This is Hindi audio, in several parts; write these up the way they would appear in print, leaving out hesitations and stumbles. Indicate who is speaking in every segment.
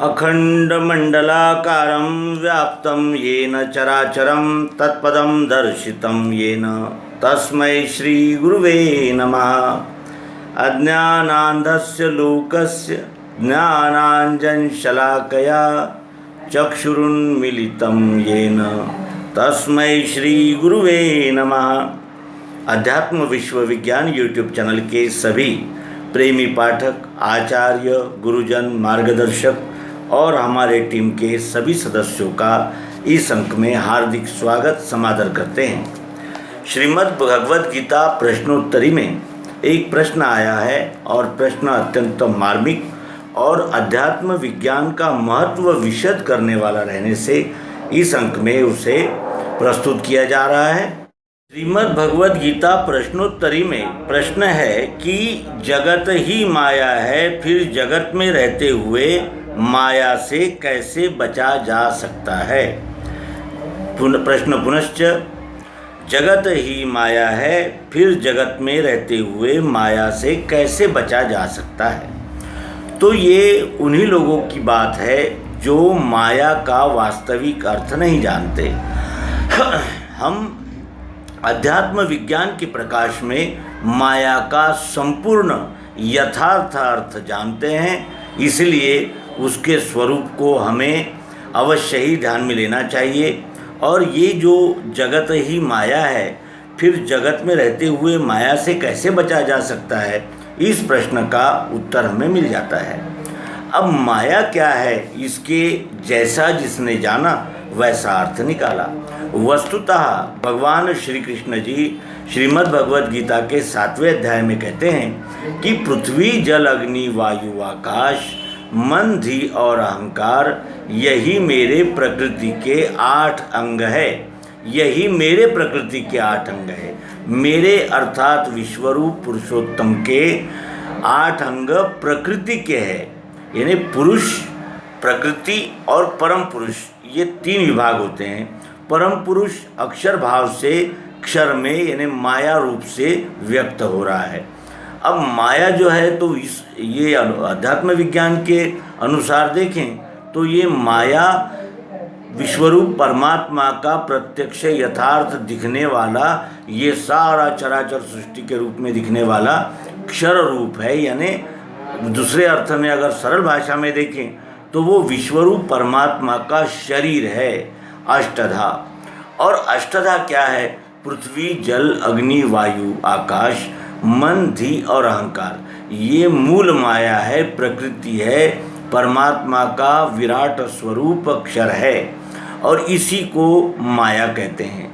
Speaker 1: अखंडमंडलाकारं व्याप्तं येन चराचरं तत्पदं दर्शितं येन तस्मै श्रीगुरुवे नमः। अज्ञानान्धस्य लोकस्य ज्ञानाञ्जनशलाकया चक्षुरुन्मीलितं येन तस्मै श्रीगुरुवे नमः। अध्यात्म विश्व विज्ञान यूट्यूब चैनल के सभी प्रेमी पाठक, आचार्य, गुरुजन, मार्गदर्शक और हमारे टीम के सभी सदस्यों का इस अंक में हार्दिक स्वागत समादर करते हैं। श्रीमद् भगवद गीता प्रश्नोत्तरी में एक प्रश्न आया है और प्रश्न अत्यंत मार्मिक और अध्यात्म विज्ञान का महत्व विशद करने वाला रहने से इस अंक में उसे प्रस्तुत किया जा रहा है। श्रीमद् भगवद गीता प्रश्नोत्तरी में प्रश्न है कि जगत ही माया है, फिर जगत में रहते हुए माया से कैसे बचा जा सकता है। प्रश्न पुनश्च, जगत ही माया है, फिर जगत में रहते हुए माया से कैसे बचा जा सकता है। तो ये उन्हीं लोगों की बात है जो माया का वास्तविक अर्थ नहीं जानते। हम अध्यात्म विज्ञान के प्रकाश में माया का संपूर्ण यथार्थ अर्थ जानते हैं, इसलिए उसके स्वरूप को हमें अवश्य ही ध्यान में लेना चाहिए। और ये जो जगत ही माया है, फिर जगत में रहते हुए माया से कैसे बचा जा सकता है, इस प्रश्न का उत्तर हमें मिल जाता है। अब माया क्या है, इसके जैसा जिसने जाना वैसा अर्थ निकाला। वस्तुतः भगवान श्री कृष्ण जी श्रीमद् भगवद गीता के 7वें अध्याय में कहते हैं कि पृथ्वी, जल, अग्नि, वायु, आकाश, मन, धी और अहंकार यही मेरे प्रकृति के 8 अंग है। यही मेरे प्रकृति के 8 अंग है। मेरे अर्थात विश्वरूप पुरुषोत्तम के 8 अंग प्रकृति के हैं, यानी पुरुष, प्रकृति और परम पुरुष, ये 3 विभाग होते हैं। परम पुरुष अक्षर भाव से क्षर में यानी माया रूप से व्यक्त हो रहा है। अब माया जो है तो ये अध्यात्म विज्ञान के अनुसार देखें तो ये माया विश्वरूप परमात्मा का प्रत्यक्ष यथार्थ दिखने वाला, ये सारा चराचर सृष्टि के रूप में दिखने वाला क्षर रूप है। यानी दूसरे अर्थ में अगर सरल भाषा में देखें तो वो विश्वरूप परमात्मा का शरीर है, अष्टधा। और अष्टधा क्या है? पृथ्वी, जल, अग्नि, वायु, आकाश, मन, धी और अहंकार। ये मूल माया है, प्रकृति है, परमात्मा का विराट स्वरूप अक्षर है और इसी को माया कहते हैं।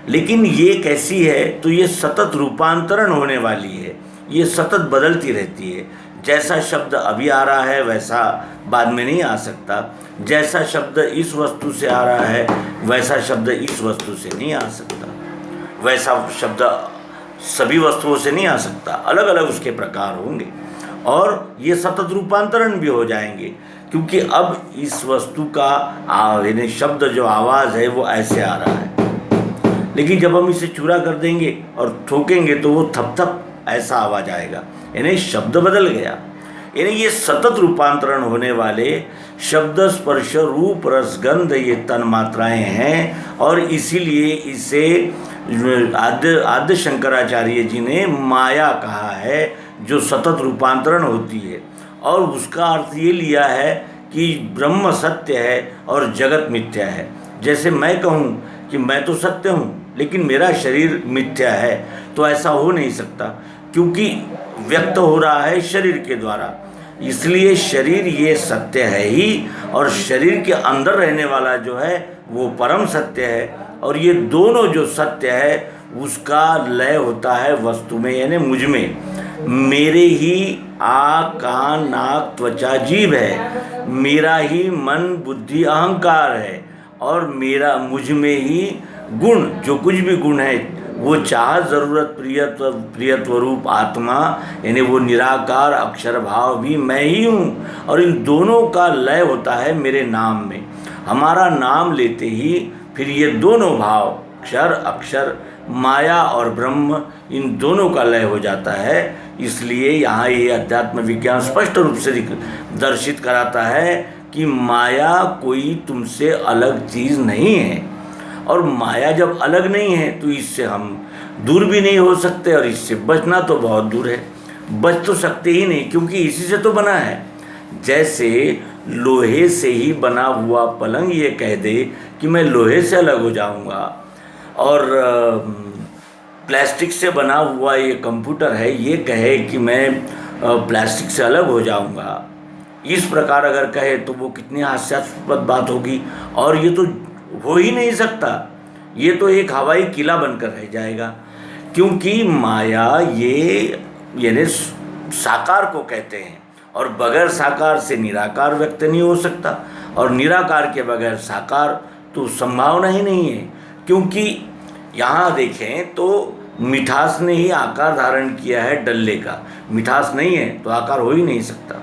Speaker 1: लेकिन ये कैसी है? तो ये सतत रूपांतरण होने वाली है, ये सतत बदलती रहती है। जैसा शब्द अभी आ रहा है वैसा बाद में नहीं आ सकता। जैसा शब्द इस वस्तु से आ रहा है वैसा शब्द इस वस्तु से नहीं आ सकता। वैसा शब्द सभी वस्तुओं से नहीं आ सकता, अलग अलग उसके प्रकार होंगे और ये सतत रूपांतरण भी हो जाएंगे, क्योंकि अब इस वस्तु का यानी शब्द जो आवाज़ है वो ऐसे आ रहा है, लेकिन जब हम इसे चूरा कर देंगे और ठोकेंगे तो वो थप थप ऐसा आवाज़ आएगा, यानी शब्द बदल गया। यानी ये सतत रूपांतरण होने वाले शब्द, स्पर्श, रूप, रस, गंध ये तन मात्राएँ हैं और इसीलिए इसे आद्य शंकराचार्य जी ने माया कहा है, जो सतत रूपांतरण होती है। और उसका अर्थ ये लिया है कि ब्रह्म सत्य है और जगत मिथ्या है। जैसे मैं कहूँ कि मैं तो सत्य हूँ लेकिन मेरा शरीर मिथ्या है, तो ऐसा हो नहीं सकता, क्योंकि व्यक्त हो रहा है शरीर के द्वारा। इसलिए शरीर ये सत्य है ही और शरीर के अंदर रहने वाला जो है वो परम सत्य है। और ये दोनों जो सत्य है उसका लय होता है वस्तु में, यानी मुझ में। मेरे ही आँख, कान, नाक, त्वचा, जीभ है, मेरा ही मन, बुद्धि, अहंकार है और मेरा मुझ में ही गुण, जो कुछ भी गुण है वो चाहत, ज़रूरत, प्रियत्व रूप आत्मा, यानी वो निराकार अक्षर भाव भी मैं ही हूँ। और इन दोनों का लय होता है मेरे नाम में। हमारा नाम लेते ही फिर ये दोनों भाव, क्षर, अक्षर, माया और ब्रह्म, इन दोनों का लय हो जाता है। इसलिए यहाँ ये अध्यात्म विज्ञान स्पष्ट रूप से दर्शित कराता है कि माया कोई तुमसे अलग चीज़ नहीं है, और माया जब अलग नहीं है तो इससे हम दूर भी नहीं हो सकते, और इससे बचना तो बहुत दूर है, बच तो सकते ही नहीं, क्योंकि इसी से तो बना है। जैसे लोहे से ही बना हुआ पलंग ये कह दे कि मैं लोहे से अलग हो जाऊंगा, और प्लास्टिक से बना हुआ ये कंप्यूटर है ये कहे कि मैं प्लास्टिक से अलग हो जाऊंगा, इस प्रकार अगर कहे तो वो कितनी हास्यास्पद बात होगी। और ये तो हो ही नहीं सकता, ये तो एक हवाई किला बनकर रह जाएगा, क्योंकि माया ये यानी साकार को कहते हैं, और बगैर साकार से निराकार व्यक्त नहीं हो सकता, और निराकार के बगैर साकार तो संभावना ही नहीं है। क्योंकि यहाँ देखें तो मिठास ने ही आकार धारण किया है डल्ले का, मिठास नहीं है तो आकार हो ही नहीं सकता,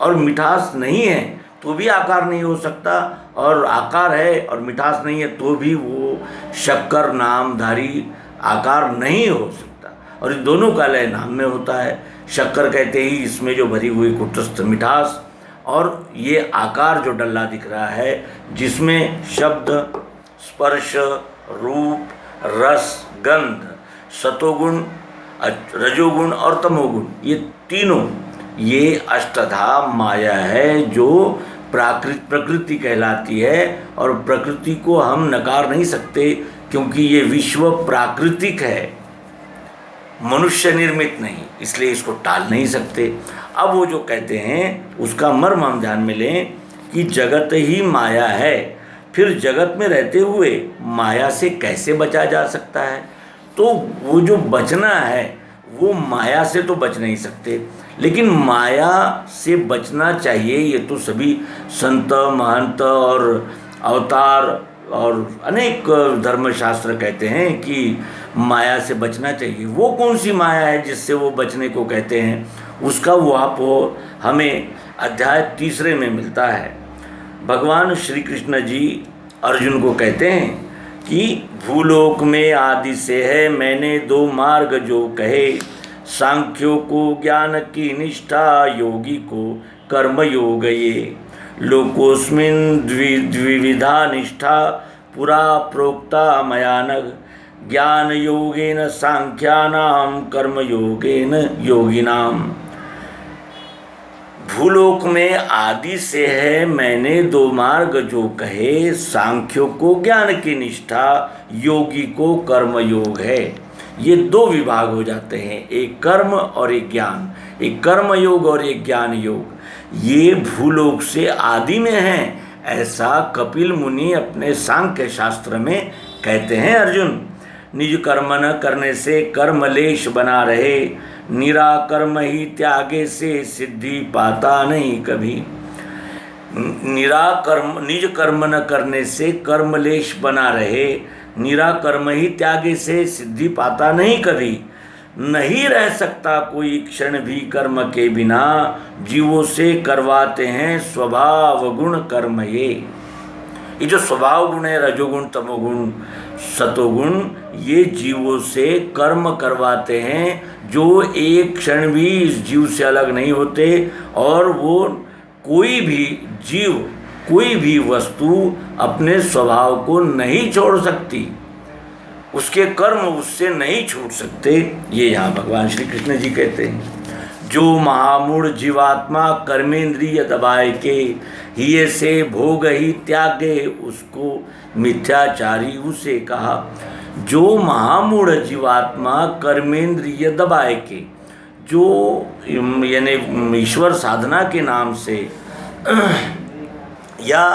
Speaker 1: और मिठास नहीं है तो भी आकार नहीं हो सकता, और आकार है और मिठास नहीं है तो भी वो शक्कर नामधारी आकार नहीं हो सकता, और इन दोनों का लय नाम में होता है। शक्कर कहते ही इसमें जो भरी हुई कुटस्थ मिठास, और ये आकार जो डल्ला दिख रहा है जिसमें शब्द, स्पर्श, रूप, रस, गंध, सतोगुण, रजोगुण और तमोगुण, ये तीनों, ये अष्टधा माया है जो प्रकृति कहलाती है, और प्रकृति को हम नकार नहीं सकते, क्योंकि ये विश्व प्राकृतिक है, मनुष्य निर्मित नहीं, इसलिए इसको टाल नहीं सकते। अब वो जो कहते हैं उसका मर्म हम ध्यान में लें कि जगत ही माया है, फिर जगत में रहते हुए माया से कैसे बचा जा सकता है? तो वो जो बचना है वो माया से तो बच नहीं सकते, लेकिन माया से बचना चाहिए, ये तो सभी संत, महंत और अवतार और अनेक धर्मशास्त्र कहते हैं कि माया से बचना चाहिए। वो कौन सी माया है जिससे वो बचने को कहते हैं? उसका वो हमें अध्याय 3 में मिलता है। भगवान श्री कृष्ण जी अर्जुन को कहते हैं कि भूलोक में आदि से है मैंने 2 मार्ग जो कहे, सांख्यों को ज्ञान की निष्ठा, योगी को कर्म योग ये, लोकोस्मिन् द्विविधा निष्ठा, पुरा प्रोक्ता मयानघ, ज्ञान योगेन सांख्यानाम कर्म योगेन योगिनाम। भूलोक में आदि से है मैंने 2 मार्ग जो कहे, सांख्यों को ज्ञान की निष्ठा, योगी को कर्म योग है। ये 2 विभाग हो जाते हैं, एक कर्म और एक ज्ञान, एक कर्म योग और एक ज्ञान योग। ये भूलोक से आदि में है, ऐसा कपिल मुनि अपने सांख्य शास्त्र में कहते हैं। अर्जुन, निज कर्म न करने से कर्मलेश बना रहे, निराकर्म ही त्यागे से सिद्धि पाता नहीं कभी। निज कर्म न करने से कर्मलेश बना रहे, निराकर्म ही त्यागे से सिद्धि पाता नहीं कभी। नहीं रह सकता कोई क्षण भी कर्म के बिना, जीवों से करवाते हैं स्वभाव गुण कर्म ये जो स्वभाव गुण है, रजोगुण, तमोगुण, सतोगुण, ये जीवों से कर्म करवाते हैं जो एक क्षण भी इस जीव से अलग नहीं होते, और वो कोई भी जीव, कोई भी वस्तु अपने स्वभाव को नहीं छोड़ सकती, उसके कर्म उससे नहीं छूट सकते। ये यहाँ भगवान श्री कृष्ण जी कहते हैं। जो महामूढ़ जीवात्मा कर्मेंद्रिय दबाए के, हिये से भोग ही त्यागे, उसको मिथ्याचारी उसे कहा। जो महामूढ़ जीवात्मा कर्मेंद्रिय दबाए के, जो यानी ईश्वर साधना के नाम से या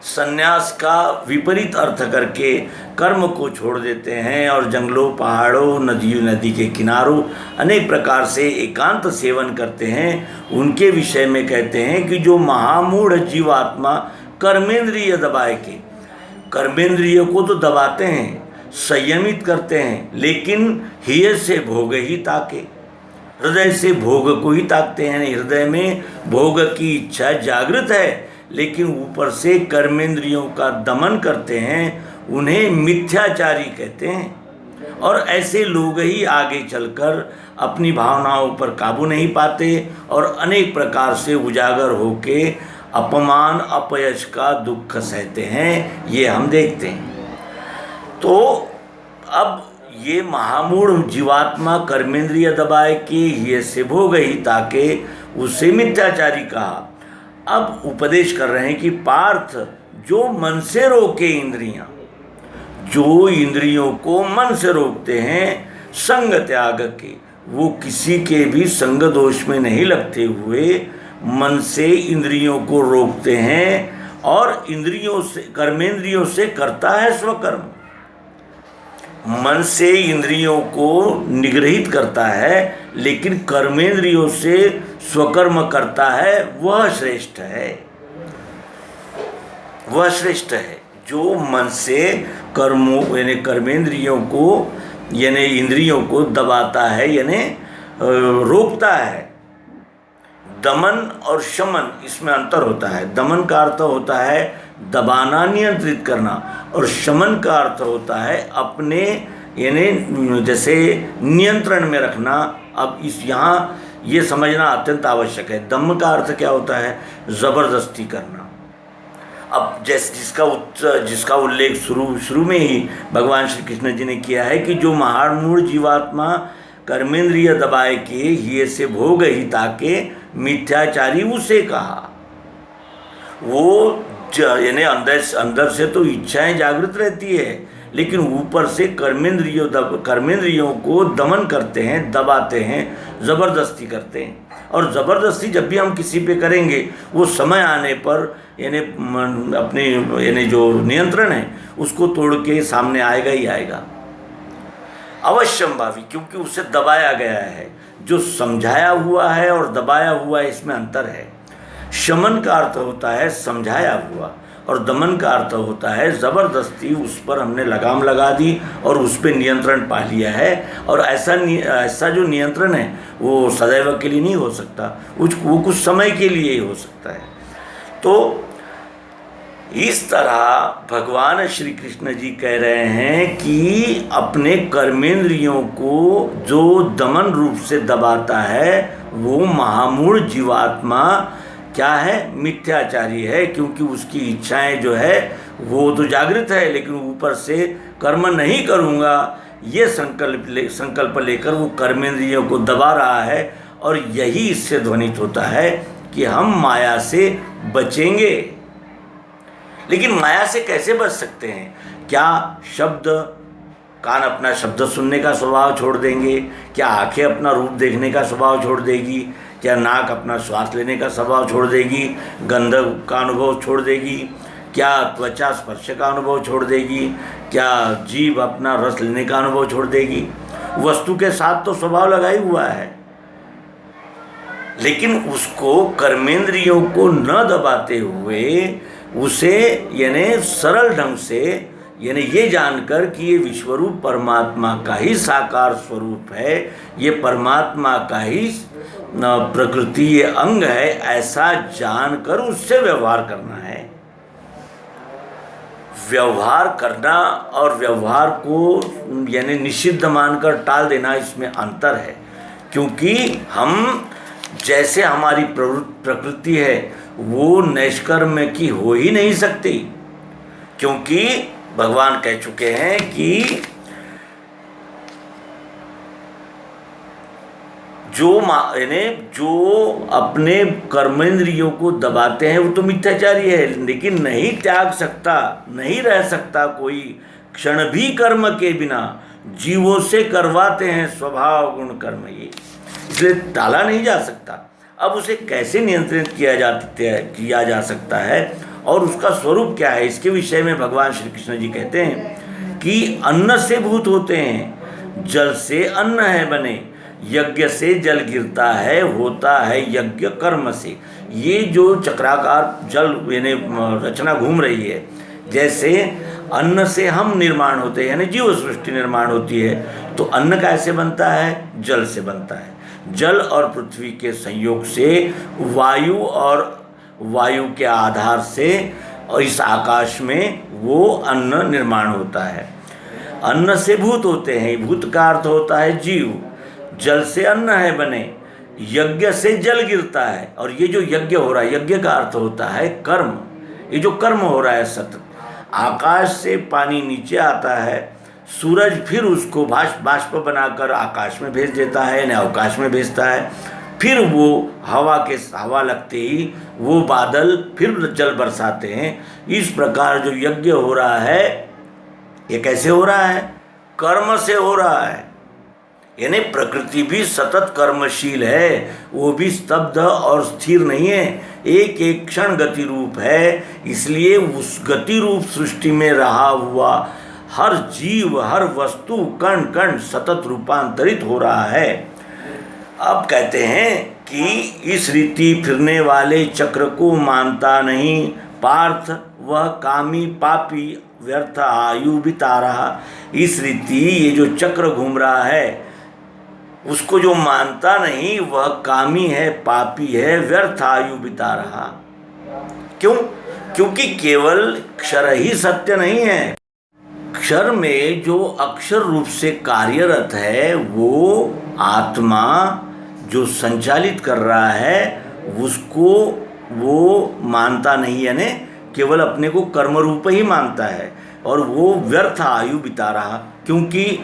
Speaker 1: संन्यास का विपरीत अर्थ करके कर्म को छोड़ देते हैं और जंगलों, पहाड़ों, नदी के किनारों अनेक प्रकार से एकांत सेवन करते हैं, उनके विषय में कहते हैं कि जो महामूढ़ जीवात्मा कर्मेंद्रिय दबाए के, कर्मेंद्रिय को तो दबाते हैं, संयमित करते हैं, लेकिन हिय से भोग ही ताके, हृदय से भोग को ही ताकते हैं। हृदय में भोग की इच्छा जागृत है, लेकिन ऊपर से कर्मेंद्रियों का दमन करते हैं, उन्हें मिथ्याचारी कहते हैं। और ऐसे लोग ही आगे चलकर अपनी भावनाओं पर काबू नहीं पाते और अनेक प्रकार से उजागर होके अपमान अपयश का दुख सहते हैं, ये हम देखते हैं। तो अब ये महामूढ़ जीवात्मा कर्मेंद्रिय दबाए के ये से भोग ही ताके उसे मिथ्याचारी कहा। अब उपदेश कर रहे हैं कि पार्थ, जो मन से रोके इंद्रियां, जो इंद्रियों को मन से रोकते हैं संग त्याग के, वो किसी के भी संग दोष में नहीं लगते हुए मन से इंद्रियों को रोकते हैं और इंद्रियों से, कर्मेंद्रियों से करता है स्वकर्म। मन से इंद्रियों को निग्रहित करता है लेकिन कर्मेंद्रियों से स्वकर्म करता है, वह श्रेष्ठ है। वह श्रेष्ठ है जो मन से कर्मों यानी कर्मेंद्रियों को यानी इंद्रियों को दबाता है यानी रोकता है। दमन और शमन इसमें अंतर होता है। दमन का अर्थ होता है दबाना, नियंत्रित करना, और शमन का अर्थ होता है अपने यानी जैसे नियंत्रण में रखना। अब इस यहाँ ये समझना अत्यंत आवश्यक है। दम का अर्थ क्या होता है? ज़बरदस्ती करना। अब जिसका उल्लेख शुरू में ही भगवान श्री कृष्ण जी ने किया है कि जो महामूढ़ जीवात्मा कर्मेंद्रिय दबाए के ये से भोग ही ताके मिथ्याचारी उसे कहा। वो यानी अंदर से तो इच्छाएं जागृत रहती है लेकिन ऊपर से कर्मेंद्रियों को दमन करते हैं, दबाते हैं, ज़बरदस्ती करते हैं। और ज़बरदस्ती जब भी हम किसी पे करेंगे वो समय आने पर यानी अपने यानी जो नियंत्रण है उसको तोड़ के सामने आएगा ही आएगा, अवश्यंभावी, क्योंकि उसे दबाया गया है। जो समझाया हुआ है और दबाया हुआ है इसमें अंतर है। शमन का अर्थ होता है समझाया हुआ और दमन का अर्थ होता है ज़बरदस्ती उस पर हमने लगाम लगा दी और उस पर नियंत्रण पा लिया है। और ऐसा जो नियंत्रण है वो सदैव के लिए नहीं हो सकता, वो कुछ समय के लिए ही हो सकता है। तो इस तरह भगवान श्री कृष्ण जी कह रहे हैं कि अपने कर्मेंद्रियों को जो दमन रूप से दबाता है वो महामूढ़ जीवात्मा क्या है? मिथ्याचारी है, क्योंकि उसकी इच्छाएं जो है वो तो जागृत है लेकिन ऊपर से कर्म नहीं करूँगा ये संकल्प लेकर वो कर्मेंद्रियों को दबा रहा है। और यही इससे ध्वनित होता है कि हम माया से बचेंगे। लेकिन माया से कैसे बच सकते हैं? क्या कान अपना शब्द सुनने का स्वभाव छोड़ देंगे? क्या आंखें अपना रूप देखने का स्वभाव छोड़ देगी? क्या नाक अपना श्वास लेने का स्वभाव छोड़ देगी? गंध का अनुभव छोड़ देगी? क्या त्वचा स्पर्श का अनुभव छोड़ देगी? क्या जीभ अपना रस लेने का अनुभव छोड़ देगी? वस्तु के साथ तो स्वभाव लगा ही हुआ है, लेकिन उसको कर्मेंद्रियों को न दबाते हुए उसे यानी सरल ढंग से यानी ये जानकर कि ये विश्वरूप परमात्मा का ही साकार स्वरूप है, ये परमात्मा का ही प्रकृति ये अंग है, ऐसा जानकर उससे व्यवहार करना है। व्यवहार करना और व्यवहार को यानी निषिद्ध मानकर टाल देना, इसमें अंतर है। क्योंकि हम जैसे हमारी प्रकृति है वो निष्कर्म की हो ही नहीं सकती, क्योंकि भगवान कह चुके हैं कि जो अपने कर्मेंद्रियों को दबाते हैं वो तो मिथ्याचारी है, लेकिन नहीं त्याग सकता, नहीं रह सकता कोई क्षण भी कर्म के बिना। जीवों से करवाते हैं स्वभाव गुण कर्म, ये इसलिए टाला नहीं जा सकता। अब उसे कैसे नियंत्रित किया जा सकता है और उसका स्वरूप क्या है, इसके विषय में भगवान श्री कृष्ण जी कहते हैं कि अन्न से भूत होते हैं, जल से अन्न है बने, यज्ञ से जल गिरता है, होता है यज्ञ कर्म से। ये जो चक्राकार जल यानी रचना घूम रही है, जैसे अन्न से हम निर्माण होते हैं यानी जीव सृष्टि निर्माण होती है, तो अन्न कैसे बनता है? जल से बनता है। जल और पृथ्वी के संयोग से वायु के आधार से और इस आकाश में वो अन्न निर्माण होता है। अन्न से भूत होते हैं, भूत का अर्थ होता है जीव। जल से अन्न है बने, यज्ञ से जल गिरता है, और ये जो यज्ञ हो रहा है, यज्ञ का अर्थ होता है कर्म। ये जो कर्म हो रहा है सतत, आकाश से पानी नीचे आता है, सूरज फिर उसको बाष्प बनाकर आकाश में भेज देता है, यानी अवकाश में भेजता है, फिर वो हवा लगते ही वो बादल फिर जल बरसाते हैं। इस प्रकार जो यज्ञ हो रहा है, ये कैसे हो रहा है? कर्म से हो रहा है। यानी प्रकृति भी सतत कर्मशील है, वो भी स्तब्ध और स्थिर नहीं है, एक एक क्षण गति रूप है। इसलिए उस गति रूप सृष्टि में रहा हुआ हर जीव, हर वस्तु कण कण सतत रूपांतरित हो रहा है। अब कहते हैं कि इस रीति फिरने वाले चक्र को मानता नहीं पार्थ, वह कामी पापी व्यर्थ आयु बिता रहा। इस रीति ये जो चक्र घूम रहा है, उसको जो मानता नहीं वह कामी है, पापी है, व्यर्थ आयु बिता रहा। क्यों? क्योंकि केवल क्षर ही सत्य नहीं है। क्षर में जो अक्षर रूप से कार्यरत है, वो आत्मा जो संचालित कर रहा है, उसको वो मानता नहीं, यानी केवल अपने को कर्म रूप ही मानता है, और वो व्यर्थ आयु बिता रहा। क्योंकि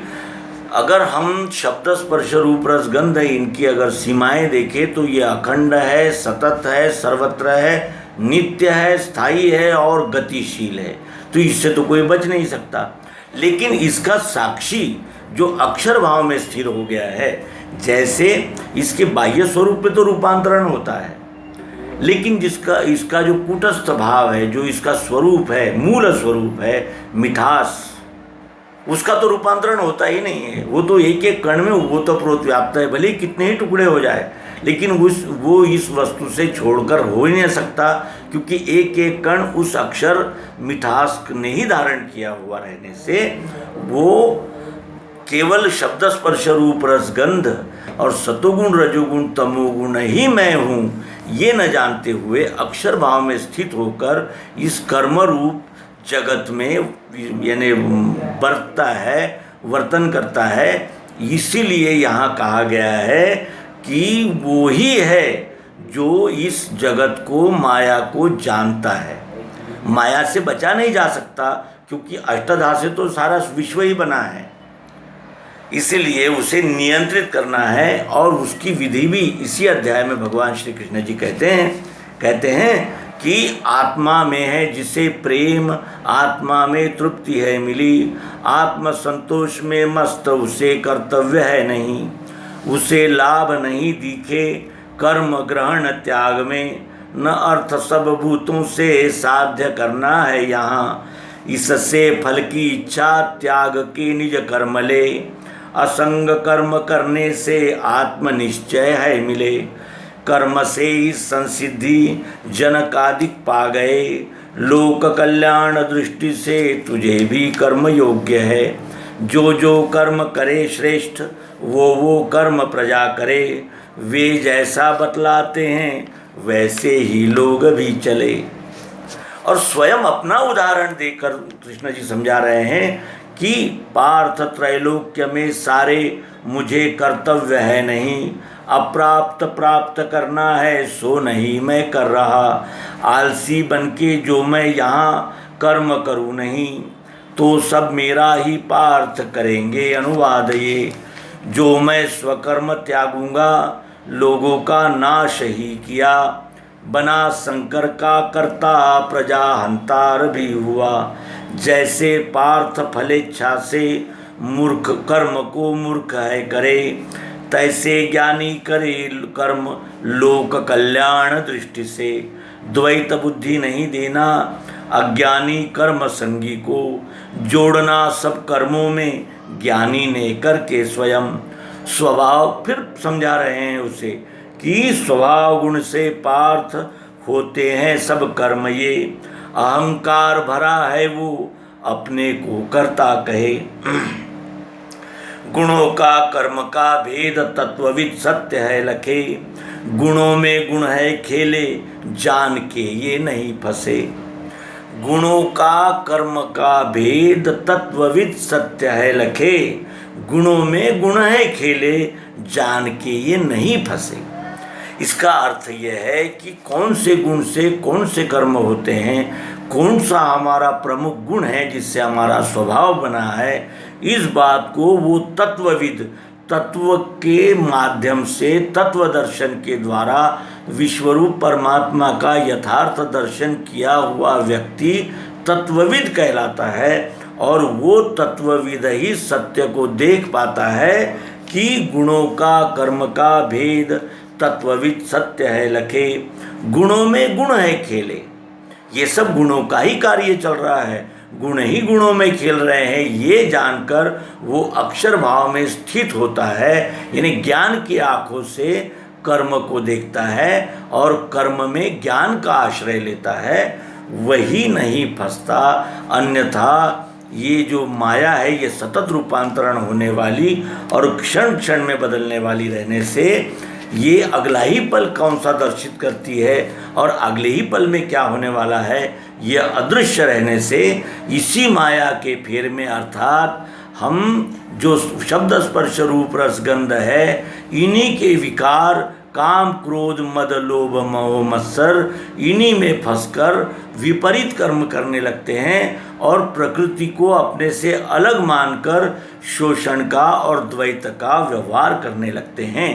Speaker 1: अगर हम शब्द स्पर्श रूप रस गंध इनकी अगर सीमाएं देखें तो ये अखंड है, सतत है, सर्वत्र है, नित्य है, स्थायी है और गतिशील है, तो इससे तो कोई बच नहीं सकता। लेकिन इसका साक्षी जो अक्षर भाव में स्थिर हो गया है, जैसे इसके बाह्य स्वरूप में तो रूपांतरण होता है, लेकिन इसका जो कूटस्थ भाव है, जो इसका स्वरूप है, मूल स्वरूप है मिठास, उसका तो रूपांतरण होता ही नहीं है। वो तो एक एक कण में ओतप्रोत व्याप्त है, भले ही कितने ही टुकड़े हो जाए, लेकिन वो इस वस्तु से छोड़कर हो ही नहीं सकता, क्योंकि एक एक कण उस अक्षर मिठास ने ही धारण किया हुआ रहने से वो केवल शब्द स्पर्श रूप रस गंध और सतोगुण रजोगुण तमोगुण ही मैं हूँ, ये न जानते हुए अक्षर भाव में स्थित होकर इस कर्म रूप जगत में यानी बरतता है, वर्तन करता है। इसीलिए यहाँ कहा गया है कि वो ही है जो इस जगत को, माया को जानता है। माया से बचा नहीं जा सकता, क्योंकि अष्टाधा से तो सारा विश्व ही बना है। इसीलिए उसे नियंत्रित करना है, और उसकी विधि भी इसी अध्याय में भगवान श्री कृष्ण जी कहते हैं कि आत्मा में है जिसे प्रेम, आत्मा में तृप्ति है मिली, आत्म संतोष में मस्त उसे कर्तव्य है नहीं, उसे लाभ नहीं दिखे कर्म ग्रहण त्याग में, न अर्थ सब भूतों से साध्य करना है यहाँ, इससे फल की इच्छा त्याग के निज कर्म ले, असंग कर्म करने से आत्मनिश्चय है मिले, कर्म से ही संसिद्धि जनकादिक पा गए, लोक कल्याण दृष्टि से तुझे भी कर्म योग्य है, जो जो कर्म करे श्रेष्ठ वो कर्म प्रजा करे, वे जैसा बतलाते हैं वैसे ही लोग भी चले। और स्वयं अपना उदाहरण देकर कृष्ण जी समझा रहे हैं कि पार्थ त्रैलोक्य में सारे मुझे कर्तव्य है नहीं, अप्राप्त प्राप्त करना है सो नहीं मैं कर रहा, आलसी बनके जो मैं यहाँ कर्म करूँ नहीं, तो सब मेरा ही पार्थ करेंगे अनुवाद ये, जो मैं स्वकर्म त्यागूंगा लोगों का नाश ही किया, बना शंकर का कर्ता प्रजा हंतार भी हुआ, जैसे पार्थ फलेच्छा से मूर्ख कर्म को मूर्ख है करे, तैसे ज्ञानी करे कर्म लोक कल्याण दृष्टि से, द्वैत बुद्धि नहीं देना अज्ञानी कर्म संगी को, जोड़ना सब कर्मों में ज्ञानी ने करके स्वयं स्वभाव। फिर समझा रहे हैं उसे कि स्वभाव गुण से पार्थ होते हैं सब कर्म ये, अहंकार भरा है वो अपने को करता कहे, गुणों का कर्म का भेद तत्वविद सत्य है लखे, गुणों में गुण है खेले जान के ये नहीं फंसे, गुणों का कर्म का भेद तत्वविद सत्य है लखे, गुणों में गुण है खेले जान के ये नहीं फंसे। इसका अर्थ यह है कि कौन से गुण से कौन से कर्म होते हैं, कौन सा हमारा प्रमुख गुण है जिससे हमारा स्वभाव बना है, इस बात को वो तत्वविद तत्व के माध्यम से तत्व दर्शन के द्वारा विश्वरूप परमात्मा का यथार्थ दर्शन किया हुआ व्यक्ति तत्वविद कहलाता है। और वो तत्वविद ही सत्य को देख पाता है कि गुणों का कर्म का भेद तत्वविद सत्य है लखे, गुणों में गुण है खेले। ये सब गुणों का ही कार्य चल रहा है, गुण ही गुणों में खेल रहे हैं, ये जानकर वो अक्षर भाव में स्थित होता है, यानी ज्ञान की आंखों से कर्म को देखता है और कर्म में ज्ञान का आश्रय लेता है, वही नहीं फंसता। अन्यथा ये जो माया है ये सतत रूपांतरण होने वाली और क्षण क्षण में बदलने वाली रहने से ये अगला ही पल कौन सा दर्शित करती है और अगले ही पल में क्या होने वाला है ये अदृश्य रहने से इसी माया के फेर में, अर्थात हम जो शब्द स्पर्श रूप रसगंध है, इन्हीं के विकार काम क्रोध मद लोभ मोह मत्सर, इन्हीं में फंसकर विपरीत कर्म करने लगते हैं और प्रकृति को अपने से अलग मानकर शोषण का और द्वैत का व्यवहार करने लगते हैं।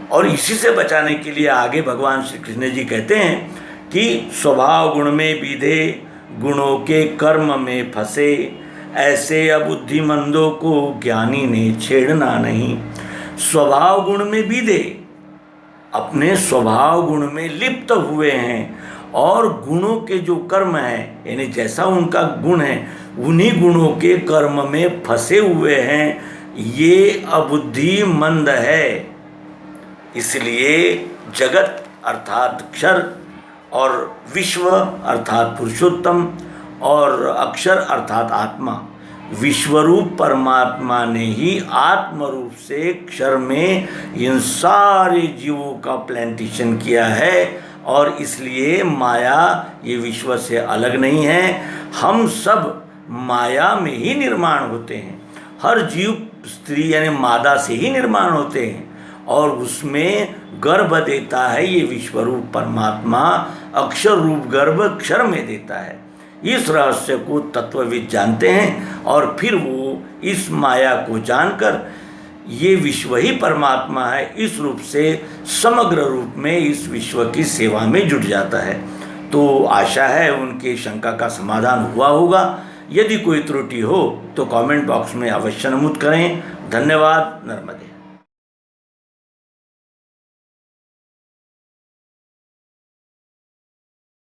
Speaker 1: और इसी से बचाने के लिए आगे भगवान श्री कृष्ण जी कहते हैं कि स्वभाव गुण में बीधे गुणों के कर्म में फंसे, ऐसे अबुद्धिमंदों को ज्ञानी ने छेड़ना नहीं। स्वभाव गुण में बीधे, अपने स्वभाव गुण में लिप्त हुए हैं और गुणों के जो कर्म हैं, यानी जैसा उनका गुण है उन्हीं गुणों के कर्म में फंसे हुए हैं, ये अबुद्धिमंद है। इसलिए जगत अर्थात अक्षर और विश्व अर्थात पुरुषोत्तम और अक्षर अर्थात आत्मा, विश्वरूप परमात्मा ने ही आत्म रूप से क्षर में इन सारे जीवों का प्लांटेशन किया है और इसलिए माया ये विश्व से अलग नहीं है। हम सब माया में ही निर्माण होते हैं, हर जीव स्त्री यानी मादा से ही निर्माण होते हैं और उसमें गर्भ देता है ये विश्वरूप परमात्मा, अक्षर रूप गर्भ क्षर में देता है। इस रहस्य को तत्वविद जानते हैं और फिर वो इस माया को जानकर ये विश्व ही परमात्मा है इस रूप से समग्र रूप में इस विश्व की सेवा में जुट जाता है। तो आशा है उनके शंका का समाधान हुआ होगा। यदि कोई त्रुटि हो तो कमेंट बॉक्स में अवश्य नमूद करें। धन्यवाद। नर्मदे।